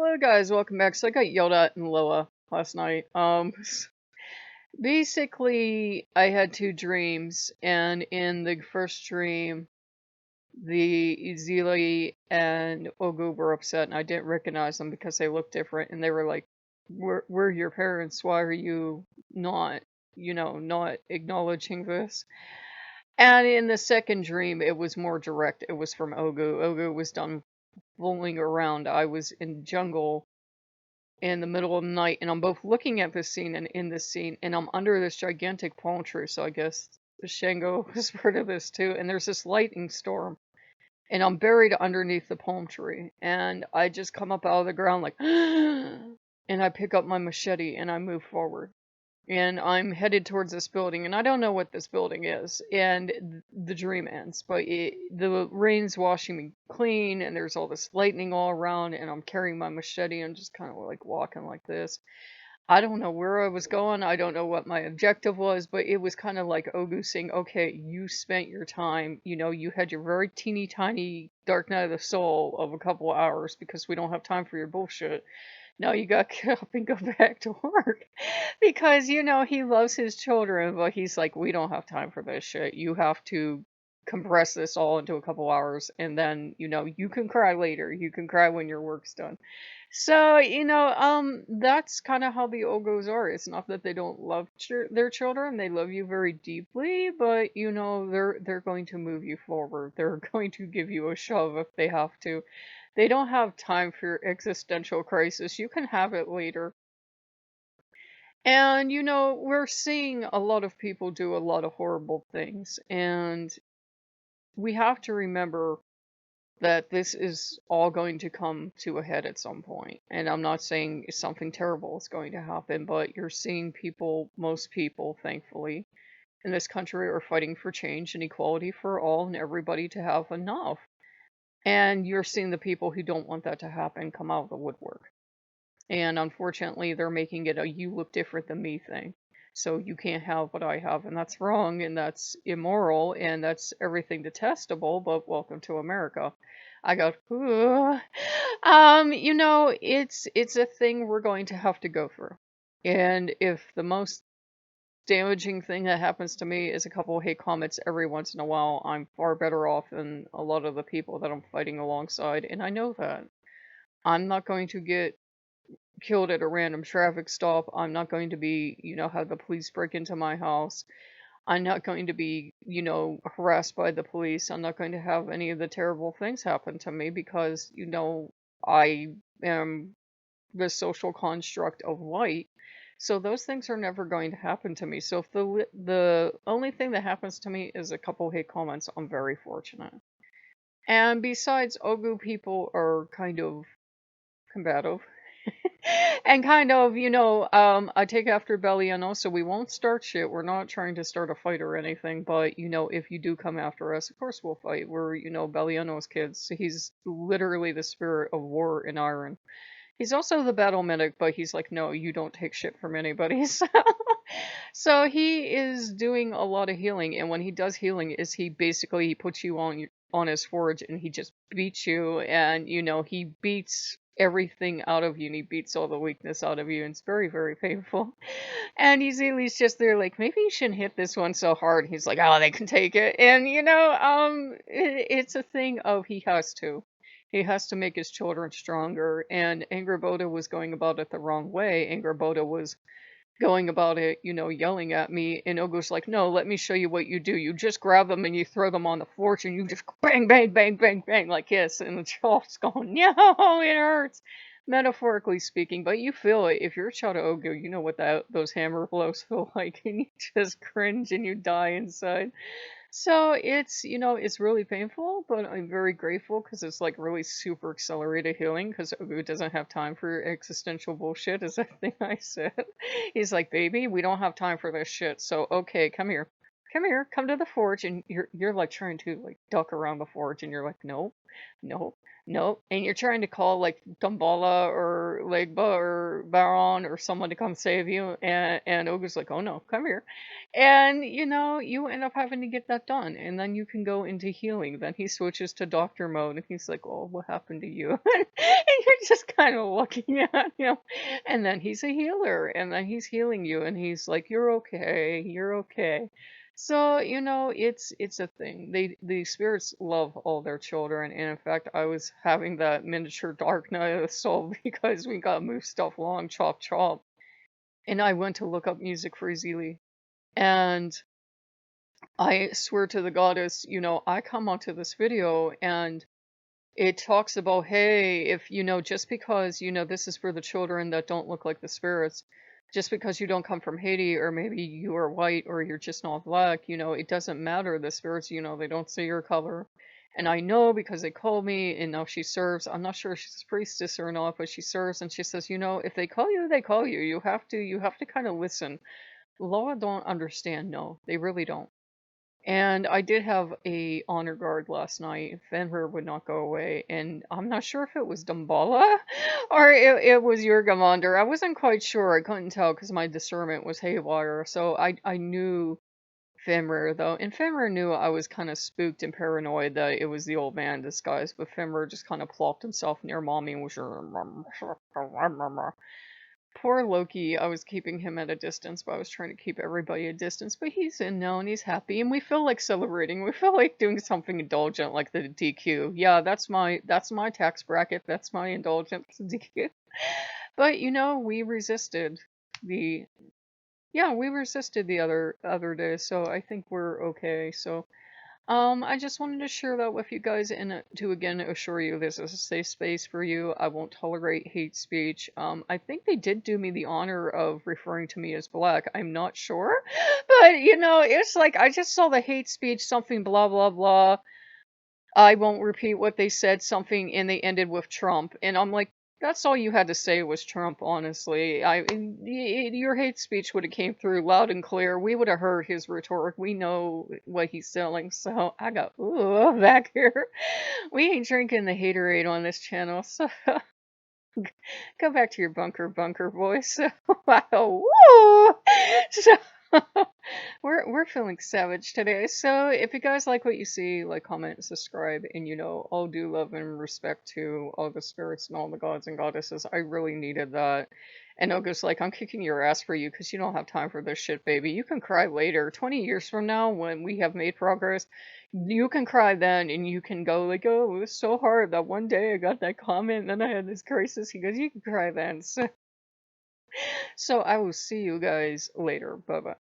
Hello guys, welcome back. So I got yelled at in Loa last night. Basically I had two dreams, and in the first dream the Izili and Ogou were upset and I didn't recognize them because they looked different, and they were like, we're your parents, why are you not, not acknowledging this? And in the second dream it was more direct. It was from Ogou. Ogou was done fooling around. I was in jungle in the middle of the night, and I'm both looking at this scene and in this scene, and I'm under this gigantic palm tree, so I guess the Shango is part of this too, and there's this lightning storm, and I'm buried underneath the palm tree, and I just come up out of the ground like, and I pick up my machete and I move forward. And I'm headed towards this building, and I don't know what this building is. And the dream ends, but the rain's washing me clean, and there's all this lightning all around, and I'm carrying my machete and just kind of like walking like this. I don't know where I was going. I don't know what my objective was, but it was kind of like Ogou saying, okay, you spent your time, you had your very teeny tiny dark night of the soul of a couple hours because we don't have time for your bullshit. Now you gotta get up and go back to work. Because, he loves his children, but he's like, we don't have time for this shit. You have to compress this all into a couple hours, and then, you can cry later. You can cry when your work's done. So, that's kind of how the Ogos are. It's not that they don't love their children. They love you very deeply, but, they're going to move you forward. They're going to give you a shove if they have to. They don't have time for your existential crisis. You can have it later. And, we're seeing a lot of people do a lot of horrible things. And we have to remember that this is all going to come to a head at some point. And I'm not saying something terrible is going to happen, but you're seeing people, most people, thankfully, in this country are fighting for change and equality for all and everybody to have enough. And you're seeing the people who don't want that to happen come out of the woodwork. And unfortunately, they're making it a you look different than me thing. So you can't have what I have, and that's wrong, and that's immoral, and that's everything detestable, but welcome to America. I go, "Ooh." It's a thing we're going to have to go through. And if the most damaging thing that happens to me is a couple of hate comments every once in a while, I'm far better off than a lot of the people that I'm fighting alongside, and I know that. I'm not going to get killed at a random traffic stop. I'm not going to be, have the police break into my house. I'm not going to be, harassed by the police. I'm not going to have any of the terrible things happen to me because, I am the social construct of light. So those things are never going to happen to me. So if the only thing that happens to me is a couple hate comments, I'm very fortunate. And besides, Ogu people are kind of combative. And kind of, I take after Belliano, so we won't start shit. We're not trying to start a fight or anything, but, if you do come after us, of course we'll fight. We're, Belliano's kids. So he's literally the spirit of war in Iron. He's also the battle medic, but he's like, no, you don't take shit from anybody. So he is doing a lot of healing, and when he does healing, is he basically he puts you on his forge, and he just beats you, and he beats everything out of you, and he beats all the weakness out of you, and it's very, very painful. And he's at least just there like, maybe you shouldn't hit this one so hard. He's like, oh, they can take it. And it's a thing of he has to. He has to make his children stronger. And Angraboda was going about it the wrong way. Angraboda was going about it, yelling at me. And Ogo's like, no, let me show you what you do. You just grab them and you throw them on the forge and you just bang, bang, bang, bang, bang, like this. And the child's going, no, it hurts. Metaphorically speaking, but you feel it. If you're a child of Ogo, you know what those hammer blows feel like. And you just cringe and you die inside. So it's really painful, but I'm very grateful because it's like really super accelerated healing because Ogu doesn't have time for existential bullshit, is that thing I said. He's like, baby, we don't have time for this shit. So, okay, come here. come here, come to the forge, and you're like trying to like duck around the forge, and you're like, nope, nope, nope, and you're trying to call like Dumbala or Legba or Baron or someone to come save you, and Ogre's like, oh no, come here, and you end up having to get that done, and then you can go into healing. Then he switches to doctor mode, and he's like, oh, what happened to you? And you're just kind of looking at him, and then he's a healer, and then he's healing you, and he's like, you're okay, you're okay. So, it's a thing. The spirits love all their children, and in fact, I was having that miniature Dark Night of the Soul because we got move stuff along, chop chop. And I went to look up music for Ezili. And I swear to the goddess, I come onto this video and it talks about, hey, if just because this is for the children that don't look like the spirits, just because you don't come from Haiti, or maybe you are white, or you're just not black, it doesn't matter. The spirits, they don't see your color. And I know because they called me, and now she serves. I'm not sure if she's a priestess or not, but she serves, and she says, if they call you, they call you. You have to kind of listen. Law don't understand. No, they really don't. And I did have a honor guard last night. Fenrir would not go away, and I'm not sure if it was Dumbala or it was your commander. I wasn't quite sure. I couldn't tell because my discernment was haywire. So I knew Fenrir though, and Fenrir knew I was kind of spooked and paranoid that it was the old man in disguise. But Fenrir just kind of plopped himself near mommy and was poor Loki. I was keeping him at a distance, but I was trying to keep everybody at a distance. But he's in now and he's happy, and we feel like celebrating. We feel like doing something indulgent, like the DQ. Yeah, that's my tax bracket. That's my indulgent DQ. But we resisted the we resisted the other day, so I think we're okay. So I just wanted to share that with you guys and to again assure you this is a safe space for you. I won't tolerate hate speech. I think they did do me the honor of referring to me as black. I'm not sure. But, it's like I just saw the hate speech, something blah, blah, blah. I won't repeat what they said, something, and they ended with Trump. And I'm like, that's all you had to say was Trump, honestly. Your hate speech would have came through loud and clear. We would have heard his rhetoric. We know what he's selling. So I got, ooh, back here. We ain't drinking the haterade on this channel. So go back to your bunker voice. Wow, woo! So we're feeling savage today. So if you guys like what you see, like, comment, subscribe, and all due love and respect to all the spirits and all the gods and goddesses. I really needed that. And Ogo's like, I'm kicking your ass for you because you don't have time for this shit, baby. You can cry later. 20 years from now, when we have made progress, you can cry then, and you can go like, oh, it was so hard that one day I got that comment, and then I had this crisis. He goes, you can cry then. So I will see you guys later. Bye bye.